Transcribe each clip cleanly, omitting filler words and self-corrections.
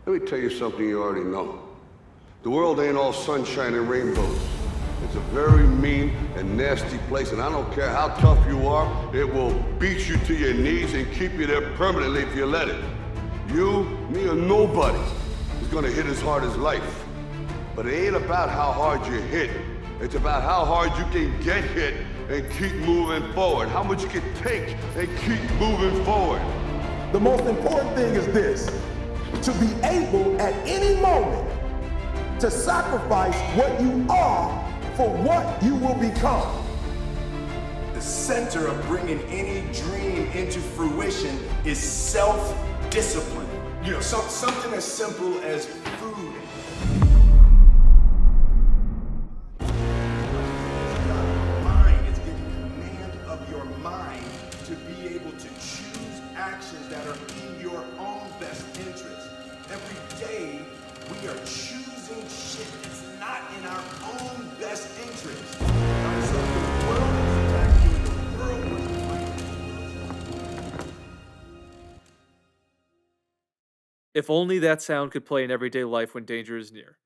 Let me tell you something you already know. The world ain't all sunshine and rainbows. It's a very mean and nasty place, and I don't care how tough you are, it will beat you to your knees and keep you there permanently if you let it. You, me, or nobody is gonna hit as hard as life. But it ain't about how hard you hit. It's about how hard you can get hit and keep moving forward. How much you can take and keep moving forward. The most important thing is this, to be able at any moment to sacrifice what you are for what you will become. The center of bringing any dream into fruition is self-discipline. You know, something as simple as food. It's getting command of your mind to be able to choose actions that are in your own best interest. Every day, we are choosing shit that's not in our own best interest. Right? So the world is attacking you, the world was fighting. If only that sound could play in everyday life when danger is near.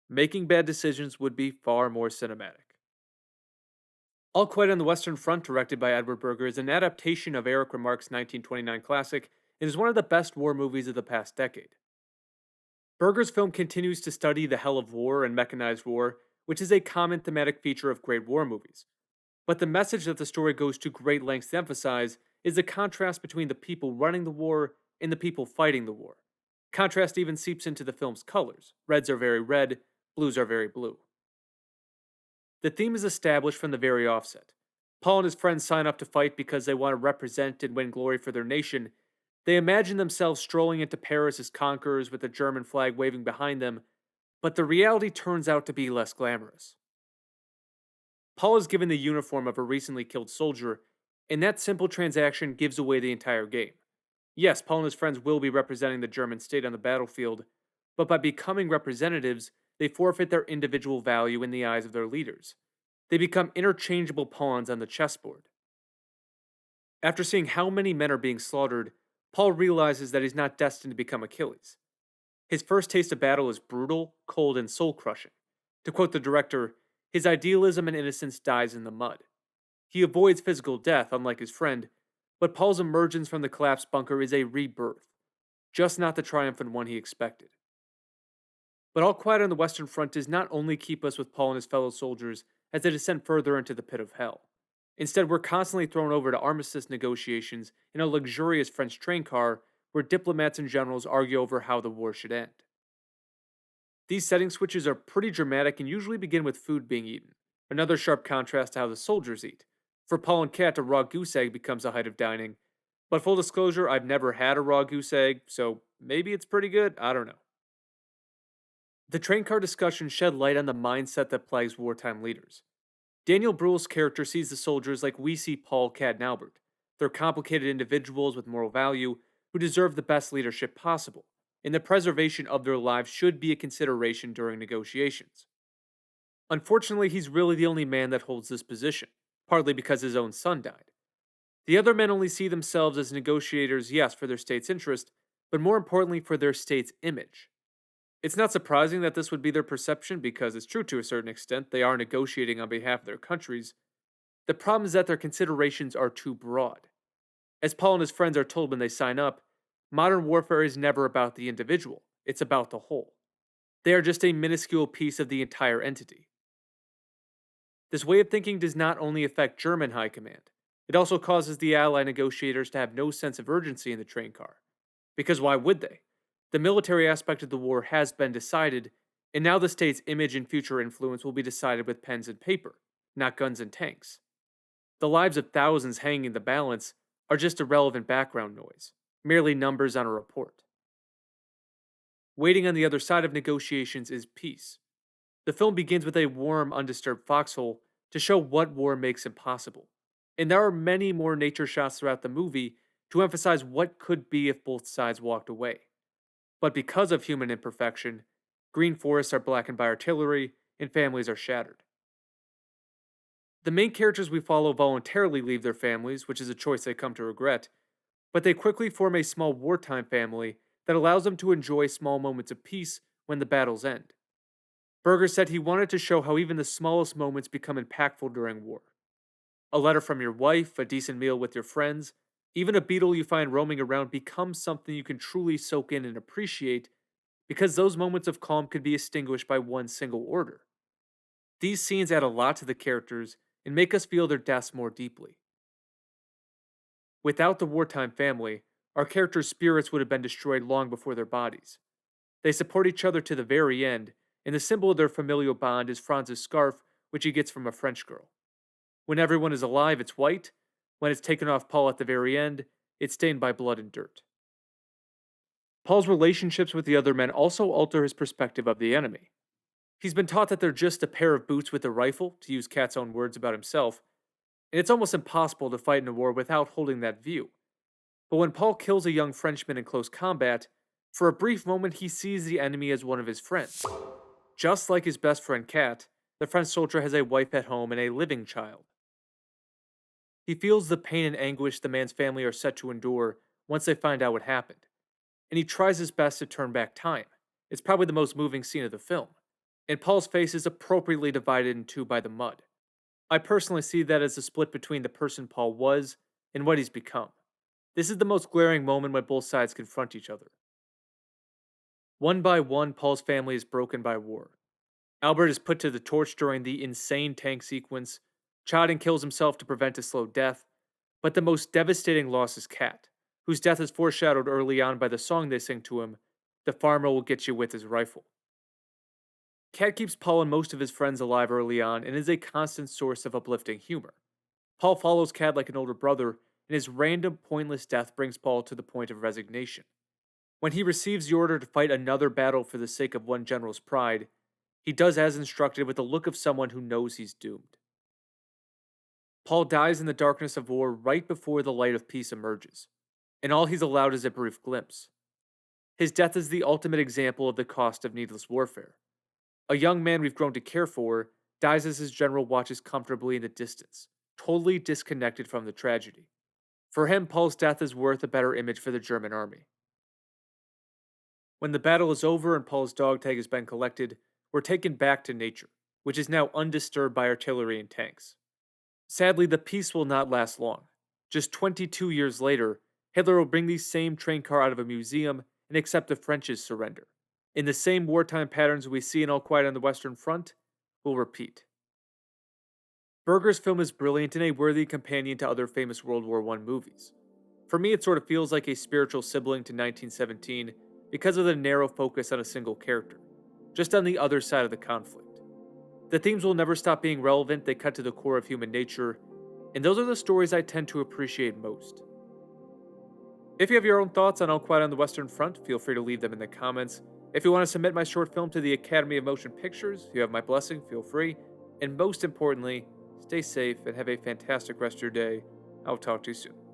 Making bad decisions would be far more cinematic. All Quiet on the Western Front, directed by Edward Berger, is an adaptation of Eric Remarque's 1929 classic and is one of the best war movies of the past decade. Berger's film continues to study the hell of war and mechanized war, which is a common thematic feature of great war movies. But the message that the story goes to great lengths to emphasize is the contrast between the people running the war and the people fighting the war. Contrast even seeps into the film's colors. Reds are very red, blues are very blue. The theme is established from the very offset. Paul and his friends sign up to fight because they want to represent and win glory for their nation. They imagine themselves strolling into Paris as conquerors with the German flag waving behind them, but the reality turns out to be less glamorous. Paul is given the uniform of a recently killed soldier, and that simple transaction gives away the entire game. Yes, Paul and his friends will be representing the German state on the battlefield, but by becoming representatives, they forfeit their individual value in the eyes of their leaders. They become interchangeable pawns on the chessboard. After seeing how many men are being slaughtered, Paul realizes that he's not destined to become Achilles. His first taste of battle is brutal, cold, and soul crushing. To quote the director, his idealism and innocence dies in the mud. He avoids physical death, unlike his friend, but Paul's emergence from the collapsed bunker is a rebirth, just not the triumphant one he expected. But All Quiet on the Western Front does not only keep us with Paul and his fellow soldiers as they descend further into the pit of hell. Instead, we're constantly thrown over to armistice negotiations in a luxurious French train car where diplomats and generals argue over how the war should end. These setting switches are pretty dramatic and usually begin with food being eaten, another sharp contrast to how the soldiers eat. For Paul and Kat, a raw goose egg becomes a height of dining. But full disclosure, I've never had a raw goose egg, so maybe it's pretty good, I don't know. The train car discussion shed light on the mindset that plagues wartime leaders. Daniel Bruhl's character sees the soldiers like we see Paul, Kat, and Albert. They're complicated individuals with moral value who deserve the best leadership possible, and the preservation of their lives should be a consideration during negotiations. Unfortunately, he's really the only man that holds this position, partly because his own son died. The other men only see themselves as negotiators, yes, for their state's interest, but more importantly for their state's image. It's not surprising that this would be their perception because it's true to a certain extent, they are negotiating on behalf of their countries. The problem is that their considerations are too broad. As Paul and his friends are told when they sign up, modern warfare is never about the individual, it's about the whole. They are just a minuscule piece of the entire entity. This way of thinking does not only affect German high command, it also causes the Ally negotiators to have no sense of urgency in the train car. Because why would they? The military aspect of the war has been decided, and now the state's image and future influence will be decided with pens and paper, not guns and tanks. The lives of thousands hanging in the balance are just irrelevant background noise, merely numbers on a report. Waiting on the other side of negotiations is peace. The film begins with a warm, undisturbed foxhole to show what war makes impossible. And there are many more nature shots throughout the movie to emphasize what could be if both sides walked away. But because of human imperfection, green forests are blackened by artillery and families are shattered. The main characters we follow voluntarily leave their families, which is a choice they come to regret, but they quickly form a small wartime family that allows them to enjoy small moments of peace when the battles end. Berger said he wanted to show how even the smallest moments become impactful during war. A letter from your wife, a decent meal with your friends, even a beetle you find roaming around becomes something you can truly soak in and appreciate because those moments of calm could be extinguished by one single order. These scenes add a lot to the characters and make us feel their deaths more deeply. Without the wartime family, our characters' spirits would have been destroyed long before their bodies. They support each other to the very end, and the symbol of their familial bond is Franz's scarf, which he gets from a French girl. When everyone is alive, it's white. When it's taken off Paul at the very end, it's stained by blood and dirt. Paul's relationships with the other men also alter his perspective of the enemy. He's been taught that they're just a pair of boots with a rifle, to use Kat's own words about himself, and it's almost impossible to fight in a war without holding that view. But when Paul kills a young Frenchman in close combat, for a brief moment he sees the enemy as one of his friends. Just like his best friend Kat, the French soldier has a wife at home and a living child. He feels the pain and anguish the man's family are set to endure once they find out what happened, and he tries his best to turn back time. It's probably the most moving scene of the film, and Paul's face is appropriately divided in two by the mud. I personally see that as a split between the person Paul was and what he's become. This is the most glaring moment when both sides confront each other. One by one, Paul's family is broken by war. Albert is put to the torch during the insane tank sequence. Chadden kills himself to prevent a slow death. But the most devastating loss is Kat, whose death is foreshadowed early on by the song they sing to him, "The farmer will get you with his rifle." Kat keeps Paul and most of his friends alive early on and is a constant source of uplifting humor. Paul follows Kat like an older brother, and his random, pointless death brings Paul to the point of resignation. When he receives the order to fight another battle for the sake of one general's pride, he does as instructed with the look of someone who knows he's doomed. Paul dies in the darkness of war right before the light of peace emerges, and all he's allowed is a brief glimpse. His death is the ultimate example of the cost of needless warfare. A young man we've grown to care for dies as his general watches comfortably in the distance, totally disconnected from the tragedy. For him, Paul's death is worth a better image for the German army. When the battle is over and Paul's dog tag has been collected, we're taken back to nature, which is now undisturbed by artillery and tanks. Sadly, the peace will not last long. Just 22 years later, Hitler will bring the same train car out of a museum and accept the French's surrender. In the same wartime patterns we see in All Quiet on the Western Front, will repeat. Berger's film is brilliant and a worthy companion to other famous World War I movies. For me, it sort of feels like a spiritual sibling to 1917 because of the narrow focus on a single character, just on the other side of the conflict. The themes will never stop being relevant, they cut to the core of human nature, and those are the stories I tend to appreciate most. If you have your own thoughts on All Quiet on the Western Front, feel free to leave them in the comments. If you want to submit my short film to the Academy of Motion Pictures, you have my blessing, feel free. And most importantly, stay safe and have a fantastic rest of your day. I'll talk to you soon.